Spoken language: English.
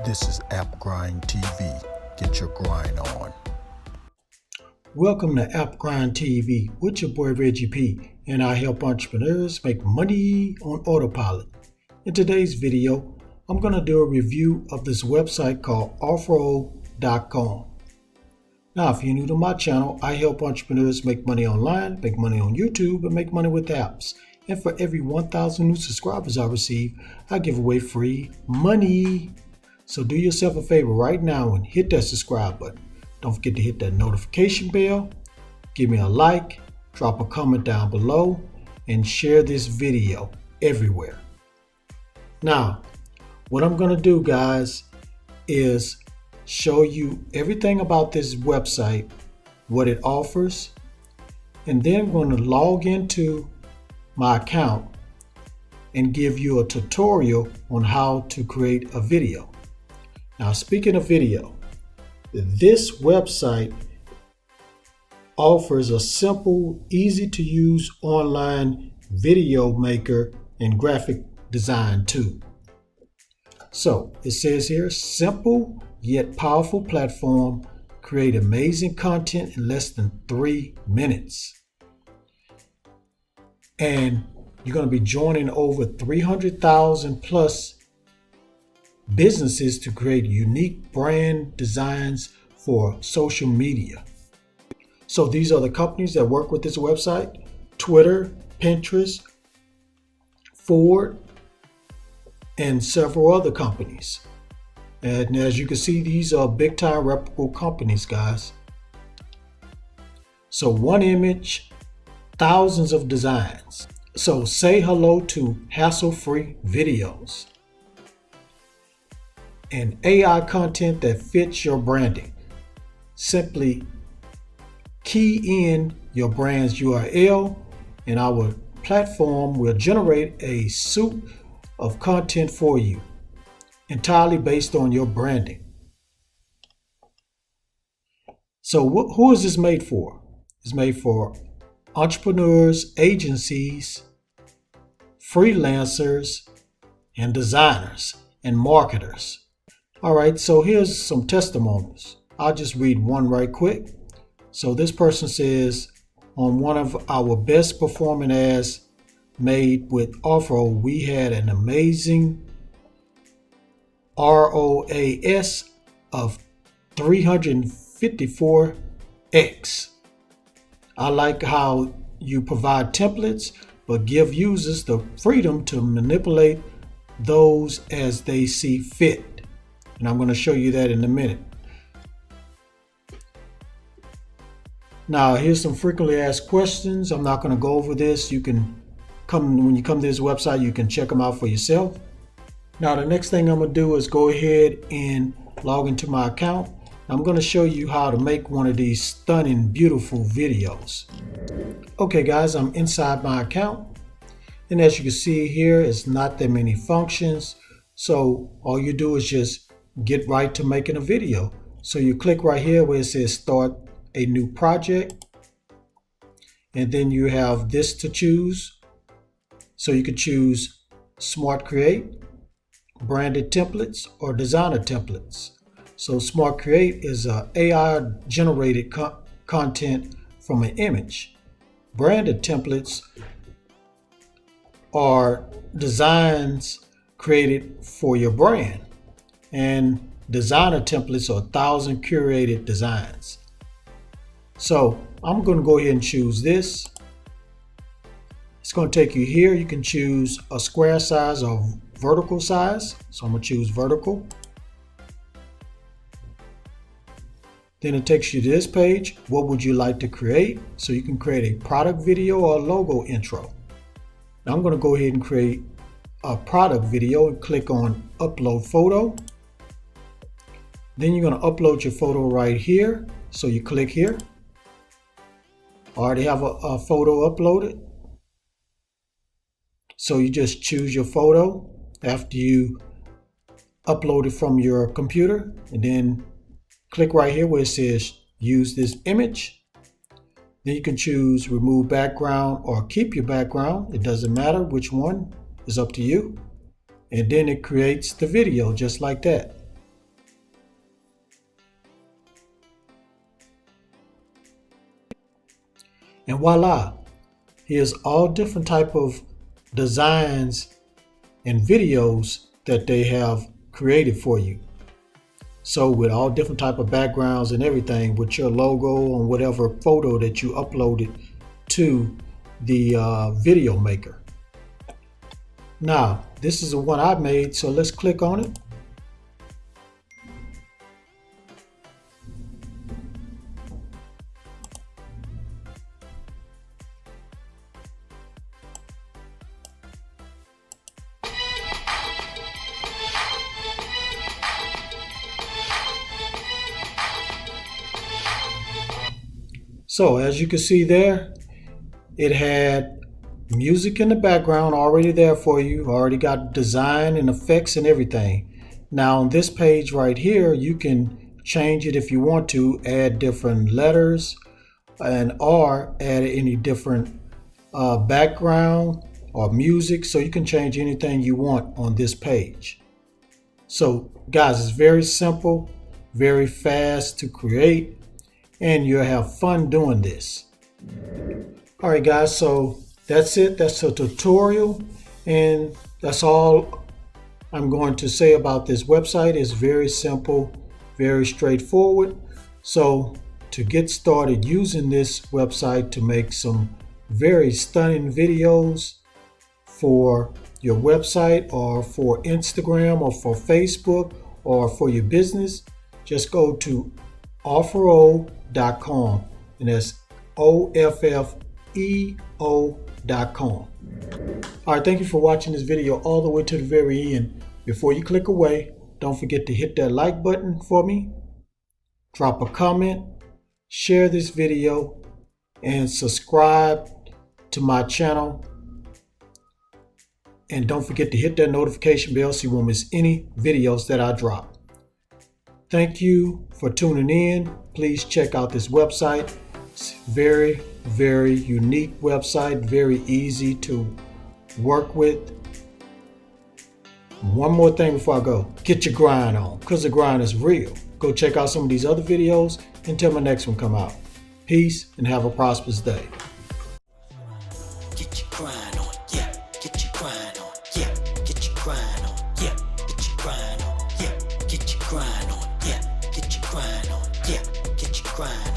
This is AppGrind TV. Get your grind on. Welcome to AppGrind TV with your boy Reggie P, and I help entrepreneurs make money on autopilot. In today's video, I'm going to do a review of this website called Offeo.com. Now, if you're new to my channel, I help entrepreneurs make money online, make money on YouTube, and make money with apps. And for every 1,000 new subscribers I receive, I give away free money. So do yourself a favor right now and hit that subscribe button. Don't forget to hit that notification bell, give me a like, drop a comment down below, and share this video everywhere. Now, what I'm going to do, guys, is show you everything about this website, what it offers, and then I'm going to log into my account and give you a tutorial on how to create a video. Now, speaking of video, this website offers a simple, easy to use online video maker and graphic design tool. So it says here, simple yet powerful platform, create amazing content in less than 3 minutes. And you're going to be joining over 300,000 plus businesses to create unique brand designs for social media. So these are the companies that work with this website: Twitter, Pinterest, Ford, and several other companies. And as you can see, these are big time reputable companies, guys. So one image, thousands of designs. So say hello to hassle-free videos and AI content that fits your branding. Simply key in your brand's URL and our platform will generate a suite of content for you, entirely based on your branding. So who is this made for? It's made for entrepreneurs, agencies, freelancers, and designers and marketers. All right, so here's some testimonials. I'll just read one right quick. So this person says, on one of our best performing ads made with Offeo, we had an amazing ROAS of 354x. I like how you provide templates, but give users the freedom to manipulate those as they see fit. And I'm going to show you that in a minute. Now, here's some frequently asked questions. I'm not going to go over this. You can when you come to this website, you can check them out for yourself. Now, the next thing I'm going to do is go ahead and log into my account. I'm going to show you how to make one of these stunning, beautiful videos. Okay, guys, I'm inside my account. And as you can see here, it's not that many functions. So all you do is just get right to making a video. So you click right here where it says start a new project. And then you have this to choose. So you could choose Smart Create, branded templates, or designer templates. So Smart Create is a AI generated content from an image. Branded templates are designs created for your brand. And designer templates are 1,000 curated designs. So I'm going to go ahead and choose this. It's going to take you here. You can choose a square size or vertical size. So I'm going to choose vertical. Then it takes you to this page. What would you like to create? So you can create a product video or a logo intro. Now I'm going to go ahead and create a product video and click on upload photo. Then you're going to upload your photo right here. So you click here. I already have a photo uploaded. So you just choose your photo after you upload it from your computer, and then click right here where it says use this image. Then you can choose remove background or keep your background. It doesn't matter which one, is up to you. And then it creates the video just like that. And voila, here's all different type of designs and videos that they have created for you. So with all different type of backgrounds and everything, with your logo on whatever photo that you uploaded to the video maker. Now, this is the one I made, so let's click on it. So as you can see there, it had music in the background already there for you. Already got design and effects and everything. Now on this page right here, you can change it if you want to, add different letters or add any different background or music. So you can change anything you want on this page. So guys, it's very simple, very fast to create, and you'll have fun doing this. All right, guys, so that's it. That's a tutorial, and that's all I'm going to say about this website. It's very simple, very straightforward. So to get started using this website to make some very stunning videos for your website or for Instagram or for Facebook or for your business, just go to offeo.com, and that's OFFEO.com. All right, thank you for watching this video all the way to the very end. Before you click away, don't forget to hit that like button for me, drop a comment, share this video, and subscribe to my channel. And don't forget to hit that notification bell so you won't miss any videos that I drop. Thank you for tuning in. Please check out this website. It's very, very unique website, very easy to work with. One more thing before I go, get your grind on, because the grind is real. Go check out some of these other videos until my next one come out. Peace and have a prosperous day. Get your grind on, yeah. Get your grind on, yeah. Get your grind on, yeah. Get your grind on, yeah. Get your grind on, yeah. Get your grind on, yeah. Get your grind on.